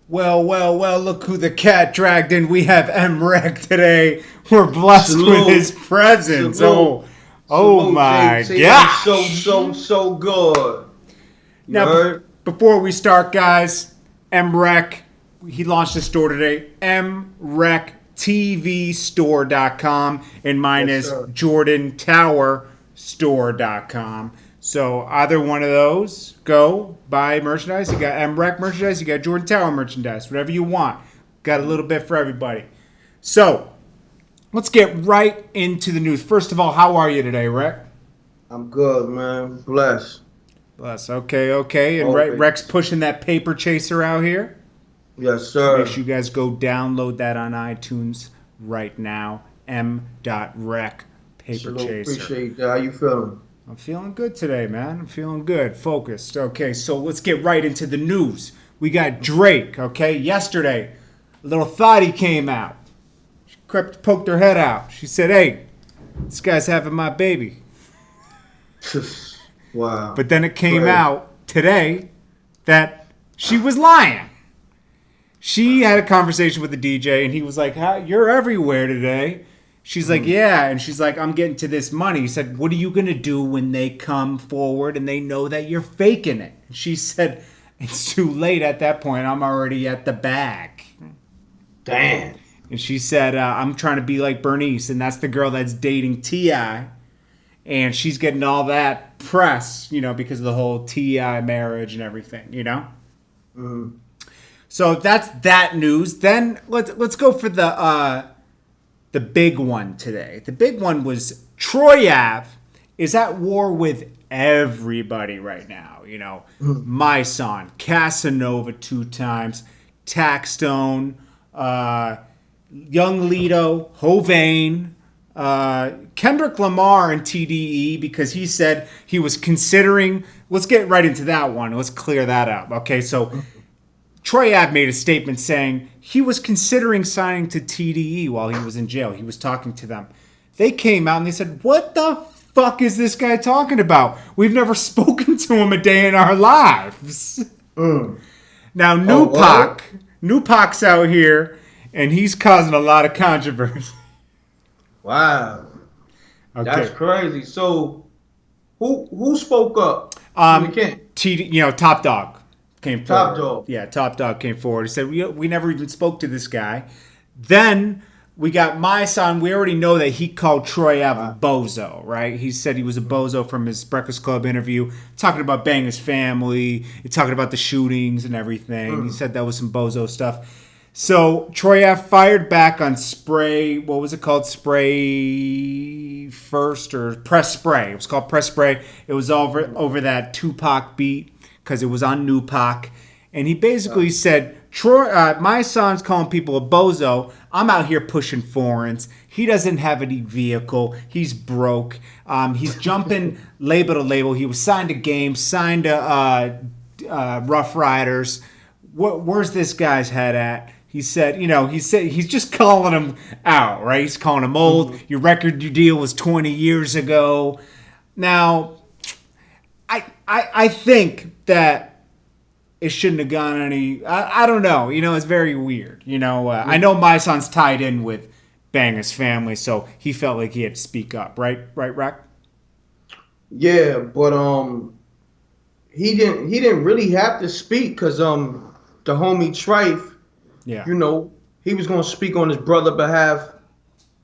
Well, look who the cat dragged in. We have M-Rec today. We're blessed with his presence. Salute. Oh my JT. gosh. So good. You Now, heard? before we start, guys, M-Rec, he launched a store today, mrectvstore.com, and mine Yes, is sir. jordantowerstore.com. So either one of those, go buy merchandise. You got M-Rec merchandise, you got Jordan Tower merchandise, whatever you want. Got a little bit for everybody. So let's get right into the news. First of all, how are you today, Rec? I'm good, man. Bless. Bless. Okay. And Okay. Rec's pushing that paper chaser out here. Yes, sir. Make sure you guys go download that on iTunes right now. M.Rec Paper Salute. Chaser. Appreciate that. How you feeling? I'm feeling good today, man. I'm feeling good. Focused. Okay, so let's get right into the news. We got Drake, okay? Yesterday, a little thotty came out. She poked her head out. She said, hey, this guy's having my baby. Wow. But then it came Right. out today that she was lying. She had a conversation with the DJ, and he was like, you're everywhere today. She's like, yeah. And she's like, I'm getting to this money. He said, what are you going to do when they come forward and they know that you're faking it? And she said, it's too late at that point. I'm already at the bag. Damn. And she said, I'm trying to be like Bernice. And that's the girl that's dating T.I. And she's getting all that press, because of the whole T.I. marriage and everything, Mm. So that's that news. Then let's go for the big one today. The big one was Troy Ave is at war with everybody right now. My son, Casanova 2 times, Taxstone, Young Lido, Hovain, Kendrick Lamar and TDE, because he said he was considering. Let's get right into that one. Let's clear that up. Okay, so Troy Ave made a statement saying he was considering signing to TDE while he was in jail. He was talking to them. They came out and they said, what the fuck is this guy talking about? We've never spoken to him a day in our lives. Now, Nupac's out here, and he's causing a lot of controversy. Wow. Okay. That's crazy. So, who spoke up? Top Dog came forward. Top Dog. Yeah, Top Dog came forward. He said, we never even spoke to this guy. Then we got my son. We already know that he called Troy Ave a bozo, right? He said he was a bozo from his Breakfast Club interview, talking about banging his family, talking about the shootings and everything. He said that was some bozo stuff. So Troy Ave fired back on Spray. What was it called? Spray First or Press Spray? It was called Press Spray. It was over that Tupac beat because it was on Nupac. And he basically said, my son's calling people a bozo. I'm out here pushing foreigns. He doesn't have any vehicle. He's broke. He's jumping label to label. He was signed to Games, signed to Rough Riders. Where's this guy's head at? He said, he's just calling him out, right? He's calling him old. Your record deal was 20 years ago. Now, I think that it shouldn't have gone any. I don't know. It's very weird. I know my son's tied in with Banger's family, so he felt like he had to speak up, right? Right, Rack? Yeah, but he didn't really have to speak because the homie Trife. Yeah. He was going to speak on his brother's behalf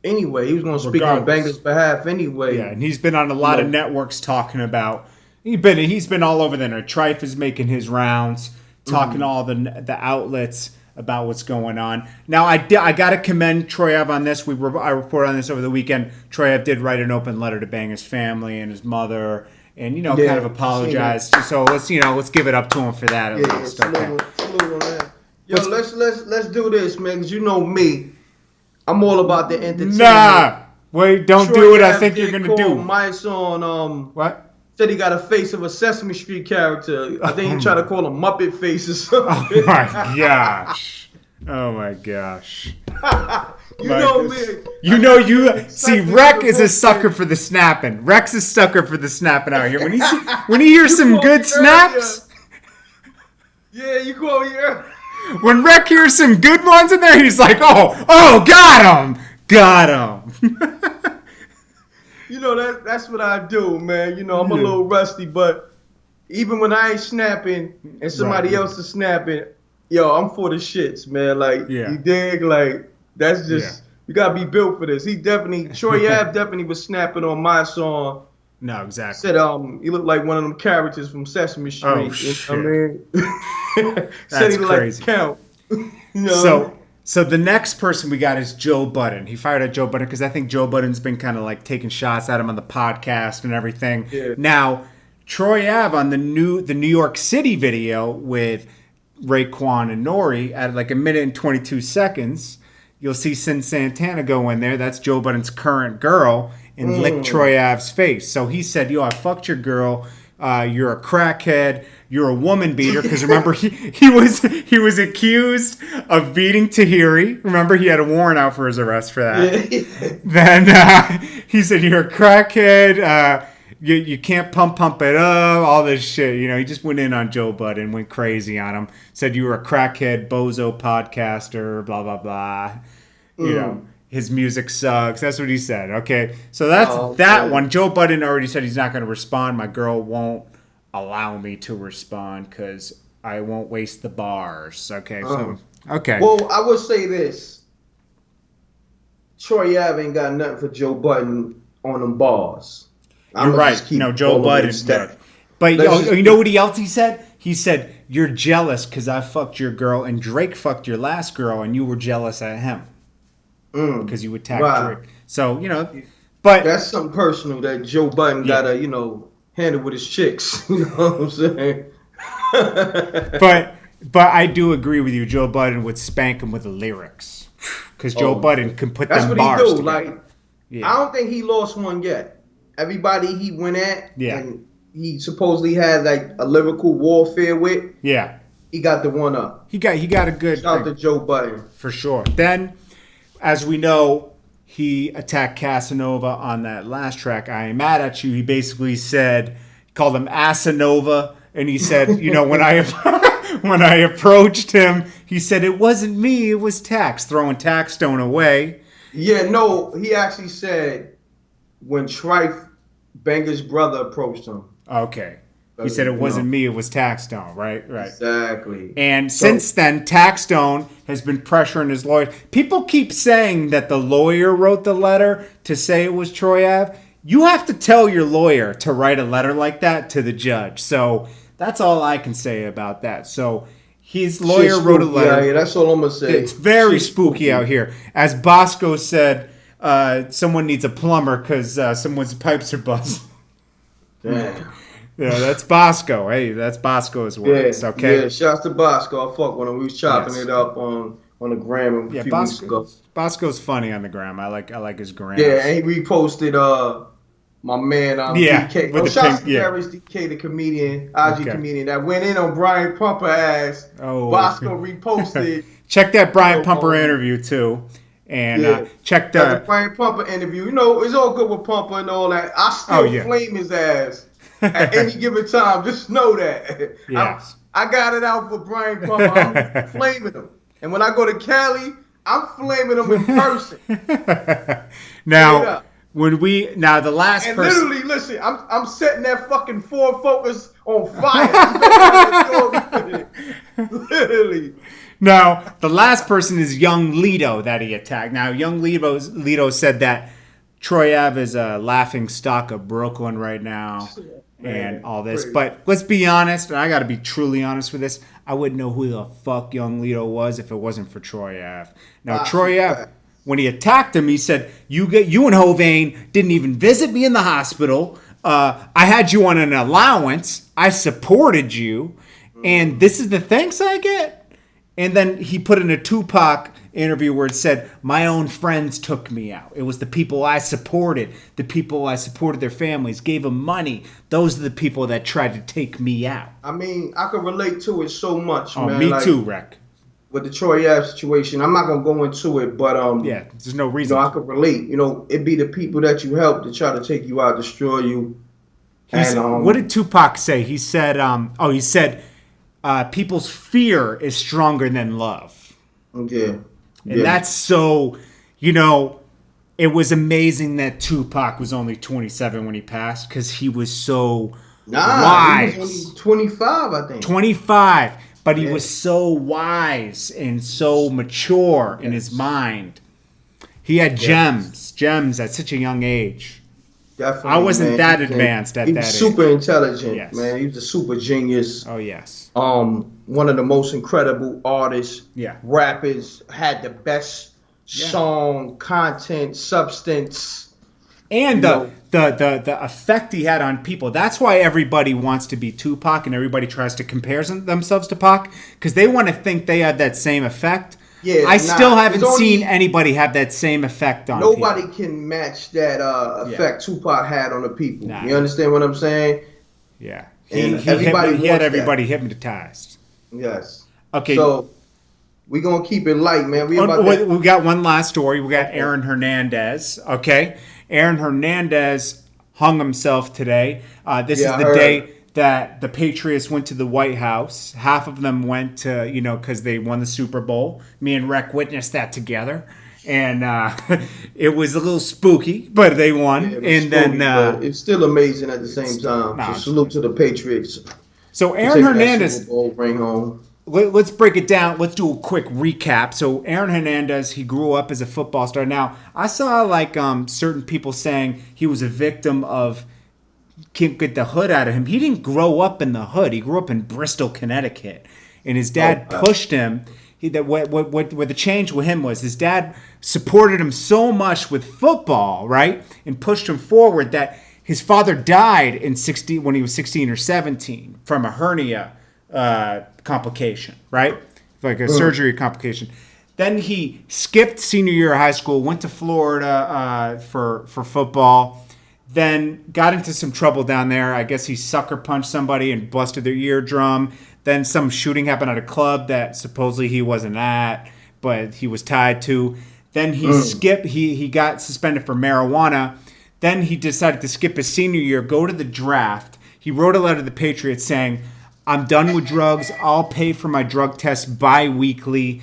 anyway. He was going to speak on Banger's behalf anyway. Yeah, and he's been on a lot of networks talking about. He's been all over the net. Trife is making his rounds, talking to all the outlets about what's going on. Now, I got to commend Troy Ave on this. I reported on this over the weekend. Troy Ave did write an open letter to Banger's family and his mother, and kind of apologized. So let's give it up to him for that at least. Salute on that. Yo, let's do this, man. Cause you know me, I'm all about the entertainment. Nah, wait, don't Troy do what I Ave think you're did gonna do. call my son, what? Said he got a face of a Sesame Street character. I think he tried to call him Muppet Face or something. Oh my gosh! Oh my gosh! See, Rec is a sucker for the snapping. Rec's a sucker for the snapping out here. When he hears some good snaps. Yeah, you call me earlier. When Rec hears some good ones in there, he's like, oh, got him. You know, that's what I do, man. You know, I'm a little rusty, but even when I ain't snapping and somebody else is snapping, yo, I'm for the shits, man. Like, you dig? Like, that's just, you gotta be built for this. Troy Ave definitely was snapping on my song. No, exactly. Said, he looked like one of them characters from Sesame Street. Oh, shit. You know what I mean? Said he crazy. Like Count. You know? So the next person we got is Joe Budden. He fired at Joe Budden because I think Joe Budden's been kind of like taking shots at him on the podcast and everything. Yeah. Now, Troy Ave on the New York City video with Raekwon and Nori at like 1 minute and 22 seconds, you'll see Sin Santana go in there. That's Joe Budden's current girl and lick Troy Ave's face. So he said, yo, I fucked your girl. You're a crackhead. You're a woman beater. Because remember, he was accused of beating Tahiri. Remember, he had a warrant out for his arrest for that. Yeah. Then he said, you're a crackhead. You can't pump it up. All this shit. You know, he just went in on Joe Budden, went crazy on him. Said you were a crackhead, bozo podcaster, blah, blah, blah. You know. His music sucks. That's what he said. Okay. So that's that one. Joe Budden already said he's not going to respond. My girl won't allow me to respond because I won't waste the bars. Okay. So, okay. Well, I would say this. Troy Ave ain't got nothing for Joe Budden on them bars. You're right. No, Joe Budden. But you know what else he said? He said, you're jealous because I fucked your girl and Drake fucked your last girl and you were jealous at him. Because you attacked Drake. So, you know, but that's something personal that Joe Budden gotta, you know, handle with his chicks. You know what I'm saying? but I do agree with you. Joe Budden would spank him with the lyrics. Because Joe Budden can put them bars together. Like, I don't think he lost one yet. Everybody he went at and he supposedly had like a lyrical warfare with. Yeah. He got the one up. He got a good shout out to Joe Budden. For sure. Then as we know, he attacked Casanova on that last track, I Ain't Mad at You. He basically said, called him Asanova, and he said, you know, when I approached him, he said, it wasn't me, it was Tax, throwing Taxstone away. Yeah, no, he actually said when Trife, Banger's brother, approached him. Okay. He said it wasn't me, it was Taxstone, right? Exactly. And since then, Taxstone has been pressuring his lawyer. People keep saying that the lawyer wrote the letter to say it was Troy Ave. You have to tell your lawyer to write a letter like that to the judge. So that's all I can say about that. So his lawyer wrote a letter. Yeah, that's all I'm going to say. It's very spooky out here. As Bosco said, someone needs a plumber because someone's pipes are busted. Damn. Yeah, that's Bosco. Hey, that's Bosco's words. Okay. Yeah, shouts to Bosco. I fuck when we was chopping it up on the gram a few weeks ago. Bosco's funny on the gram. I like his gram. Yeah, and he reposted my man DK. With shouts to Darius DK, the comedian, IG comedian that went in on Brian Pumper ass. Bosco reposted. Check that Brian Pumper interview too. And check the Brian Pumper interview. You know, it's all good with Pumper and all that. I still flame his ass. At any given time, just know that. Yes. I got it out for Brian Pumper. I'm flaming him. And when I go to Cali, I'm flaming him in person. Now, the last and person. Literally, listen, I'm setting that fucking Ford Focus on fire. Literally. Now, the last person is Young Lito that he attacked. Now, Young Lito said that Troy Ave is a laughing stock of Brooklyn right now. And all this. But let's be honest, and I got to be truly honest with this. I wouldn't know who the fuck Young Lito was if it wasn't for Troy Ave. Now, Troy Ave, when he attacked him, he said, you and Hovain didn't even visit me in the hospital. I had you on an allowance. I supported you. And this is the thanks I get? And then he put in a Tupac interview where it said, my own friends took me out. It was the people I supported. The people I supported their families, gave them money. Those are the people that tried to take me out. I mean, I can relate to it so much, man. Me too, Rec. With the Troy Ave situation, I'm not going to go into it, but there's no reason. I could relate. You know, it'd be the people that you help to try to take you out, destroy you. What did Tupac say? He said, people's fear is stronger than love. Yeah. And that's so, it was amazing that Tupac was only 27 when he passed because he was so wise. He was only 25, I think. 25, but he was so wise and so mature in his mind. He had gems at such a young age. Definitely, I wasn't that advanced at that age. He was super intelligent, Yes. man. He was a super genius. Oh, yes. One of the most incredible artists. Yeah. Rappers, had the best song, content, substance. And the effect he had on people. That's why everybody wants to be Tupac and everybody tries to compare themselves to Pac, because they want to think they have that same effect. Yeah, I still haven't seen anybody have that same effect on people. Nobody can match that effect Tupac had on the people. Nah. You understand what I'm saying? Yeah. He had everybody hypnotized. Yes. Okay. So we're going to keep it light, man. We got one last story. We got Aaron Hernandez. Okay. Aaron Hernandez hung himself today. This is the day that the Patriots went to the White House. Half of them went to, because they won the Super Bowl. Me and Rec witnessed that together. And it was a little spooky, but they won. But it's still amazing at the same time. So salute to the Patriots. So Aaron Hernandez, Super Bowl ring home. Let's break it down. Let's do a quick recap. So Aaron Hernandez, he grew up as a football star. Now, I saw certain people saying he was a victim of can't get the hood out of him. He didn't grow up in the hood. He grew up in Bristol, Connecticut. And his dad pushed him. What the change with him was his dad supported him so much with football, right? And pushed him forward that his father died when he was 16 or 17 from a hernia complication, right? Like a surgery complication. Then he skipped senior year of high school, went to Florida for football, then got into some trouble down there. I guess he sucker punched somebody and busted their eardrum. Then some shooting happened at a club that supposedly he wasn't at, but he was tied to. Then he got suspended for marijuana. Then he decided to skip his senior year, go to the draft. He wrote a letter to the Patriots saying, I'm done with drugs. I'll pay for my drug tests bi-weekly.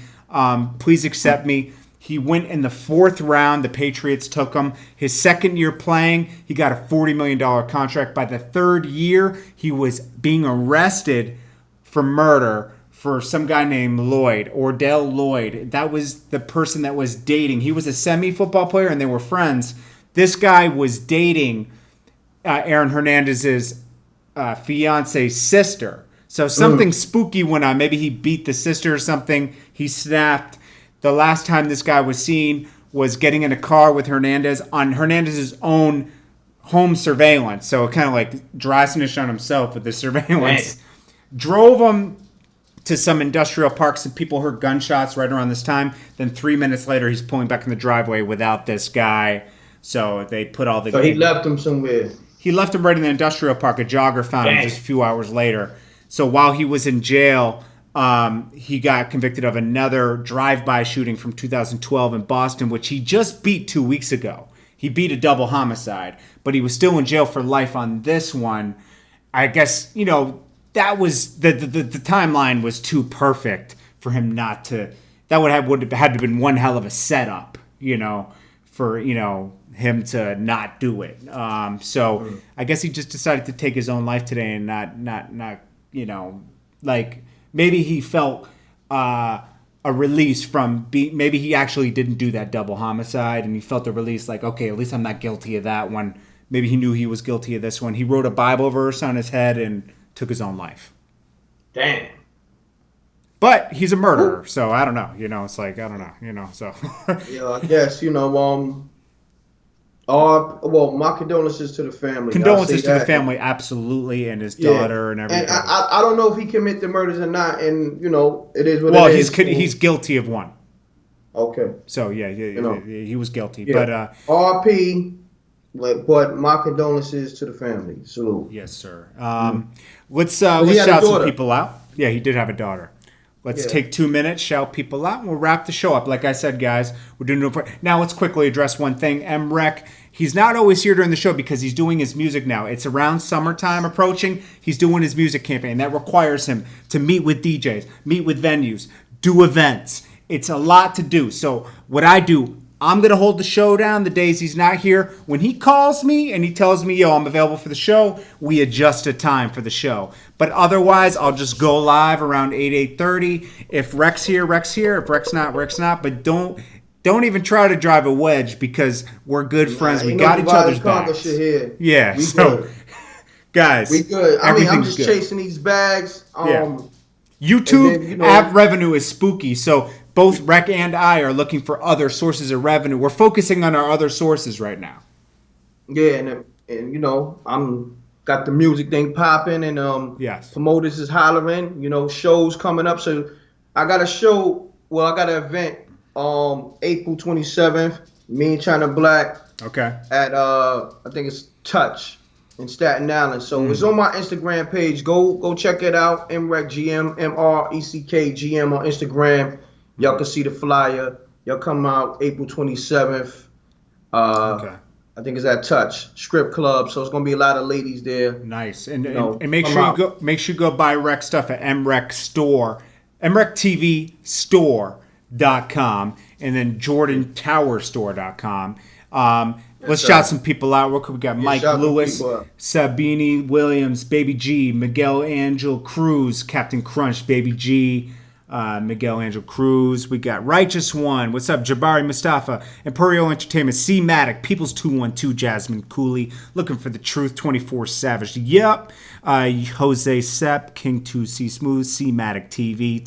Please accept me. He went in the 4th round. The Patriots took him. His second year playing, he got a $40 million contract. By the 3rd year, he was being arrested for murder for some guy named Ordell Lloyd. That was the person that was dating. He was a semi-football player, and they were friends. This guy was dating Aaron Hernandez's fiance's sister. So something spooky went on. Maybe he beat the sister or something. He snapped. The last time this guy was seen was getting in a car with Hernandez on Hernandez's own home surveillance. So it kind of like dry snitched on himself with the surveillance. Man. Drove him to some industrial parks and people heard gunshots right around this time. Then 3 minutes later, he's pulling back in the driveway without this guy. So they put all the... So he left him somewhere. He left him right in the industrial park. A jogger found him just a few hours later. So while he was in jail, he got convicted of another drive-by shooting from 2012 in Boston, which he just beat 2 weeks ago. He beat a double homicide, but he was still in jail for life on this one. I guess, that was the timeline was too perfect for him not to. That would have had to been one hell of a setup, for him to not do it. So I guess he just decided to take his own life today and not maybe he felt a release from maybe he actually didn't do that double homicide and he felt a release like, okay, at least I'm not guilty of that one. Maybe he knew he was guilty of this one. He wrote a Bible verse on his head and took his own life. Damn. But he's a murderer, so I don't know. It's like, I don't know, so. Yeah, I guess, my condolences to the family. Condolences to the family, absolutely, and his daughter and everything. And I don't know if he committed the murders or not, and, it is what it is. Well, he's guilty of one. Okay. So, he was guilty. Yeah. But R.P., but my condolences to the family. Salute. Yes, sir. Let's shout some people out. Yeah, he did have a daughter. Let's take 2 minutes, shout people out, and we'll wrap the show up. Like I said, guys, we're doing it. Now, let's quickly address one thing. MREC, he's not always here during the show because he's doing his music now. It's around summertime approaching. He's doing his music campaign. That requires him to meet with DJs, meet with venues, do events. It's a lot to do. So what I do, I'm going to hold the show down the days he's not here. When he calls me and he tells me, yo, I'm available for the show, we adjust a time for the show. But otherwise, I'll just go live around 8:30. If Rec's here, Rec's here. If Rec's not, Rec's not. But don't even try to drive a wedge because we're good friends. We got each other's backs. Yeah, we so, good. Guys. We good. I mean, I'm just good. chasing these bags. YouTube ad revenue is spooky, so both Rec and I are looking for other sources of revenue. We're focusing on our other sources right now. Yeah, and I'm got the music thing popping, and promoters is hollering. Shows coming up. So I got a show. Well, I got an event. April 27th. Me and China Black. Okay. At I think it's Touch in Staten Island. So it's on my Instagram page. Go check it out. MRECGM, MRECKGM on Instagram. Y'all can see the flyer. Y'all come out April 27th. I think it's at Touch Strip Club. So it's gonna be a lot of ladies there. Nice. And make sure you go buy Rec stuff at MREC Store, MRECTVStore.com, and then jordantowerfilms.com. Let's shout some people out real quick. We got Mike Lewis, Sabini Williams, Baby G, Miguel Angel Cruz, Captain Crunch, Baby G, Miguel Angel Cruz. We got Righteous One. What's up? Jabari Mustafa, Imperial Entertainment, C-Matic, People's 212, Jasmine Cooley, Looking for the Truth, 24 Savage. Yep. Jose Sepp, King 2C Smooth, C-Matic TV,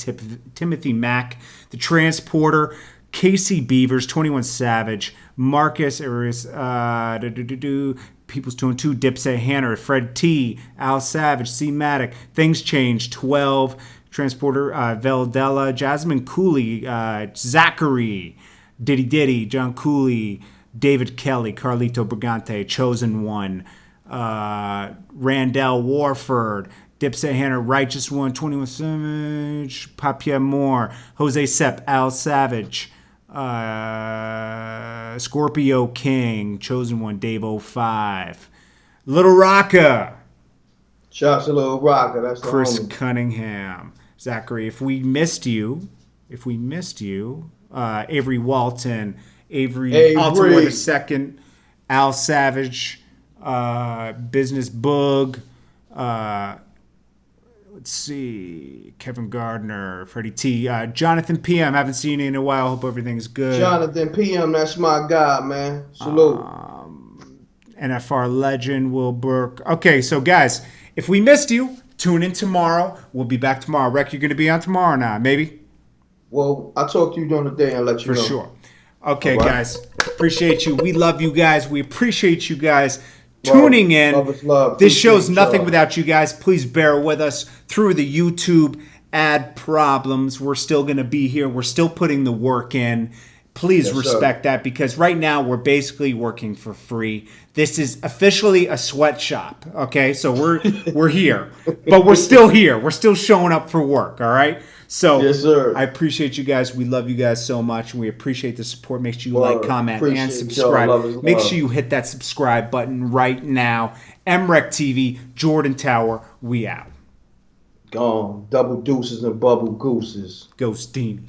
Timothy Mack, The Transporter, Casey Beavers, 21 Savage, Marcus Arias, People's 212, Dipset Hanner, Fred T, Al Savage, C-Matic, Things Change, 12, Transporter, Veldella, Jasmine Cooley, Zachary, Diddy, John Cooley, David Kelly, Carlito Brigante, Chosen One, Randall Warford, Dipset Hanner, Righteous One, 21 Savage, Papier Moore, Jose Sepp, Al Savage, Scorpio King, Chosen One, Dave 05, Little Rocka. Shouts to Little Rocka. That's the Chris homie. Cunningham, Zachary. If we missed you, Avery Walton, Avery Alton II, Al Savage, Business Boog. Let's see, Kevin Gardner, Freddie T, Jonathan PM. Haven't seen you in a while. Hope everything's good. Jonathan PM, that's my guy, man. Salute. NFR legend Will Burke. Okay, so guys, if we missed you, tune in tomorrow. We'll be back tomorrow. Rec, you're going to be on tomorrow now, maybe? Well, I'll talk to you during the day and let you know. For sure. Okay, guys. Appreciate you. We love you guys. We appreciate you guys tuning in. Love is love. This show's nothing without you guys. Please bear with us through the YouTube ad problems. We're still going to be here. We're still putting the work in. Please respect that, because right now we're basically working for free. This is officially a sweatshop, okay? So we're here, but we're still here. We're still showing up for work, all right? So yes, sir. I appreciate you guys. We love you guys so much, and we appreciate the support. Make sure you like, comment, and subscribe. Make sure you hit that subscribe button right now. MREC TV, Jordan Tower, we out. Gone. Double deuces and bubble gooses. Ghostini.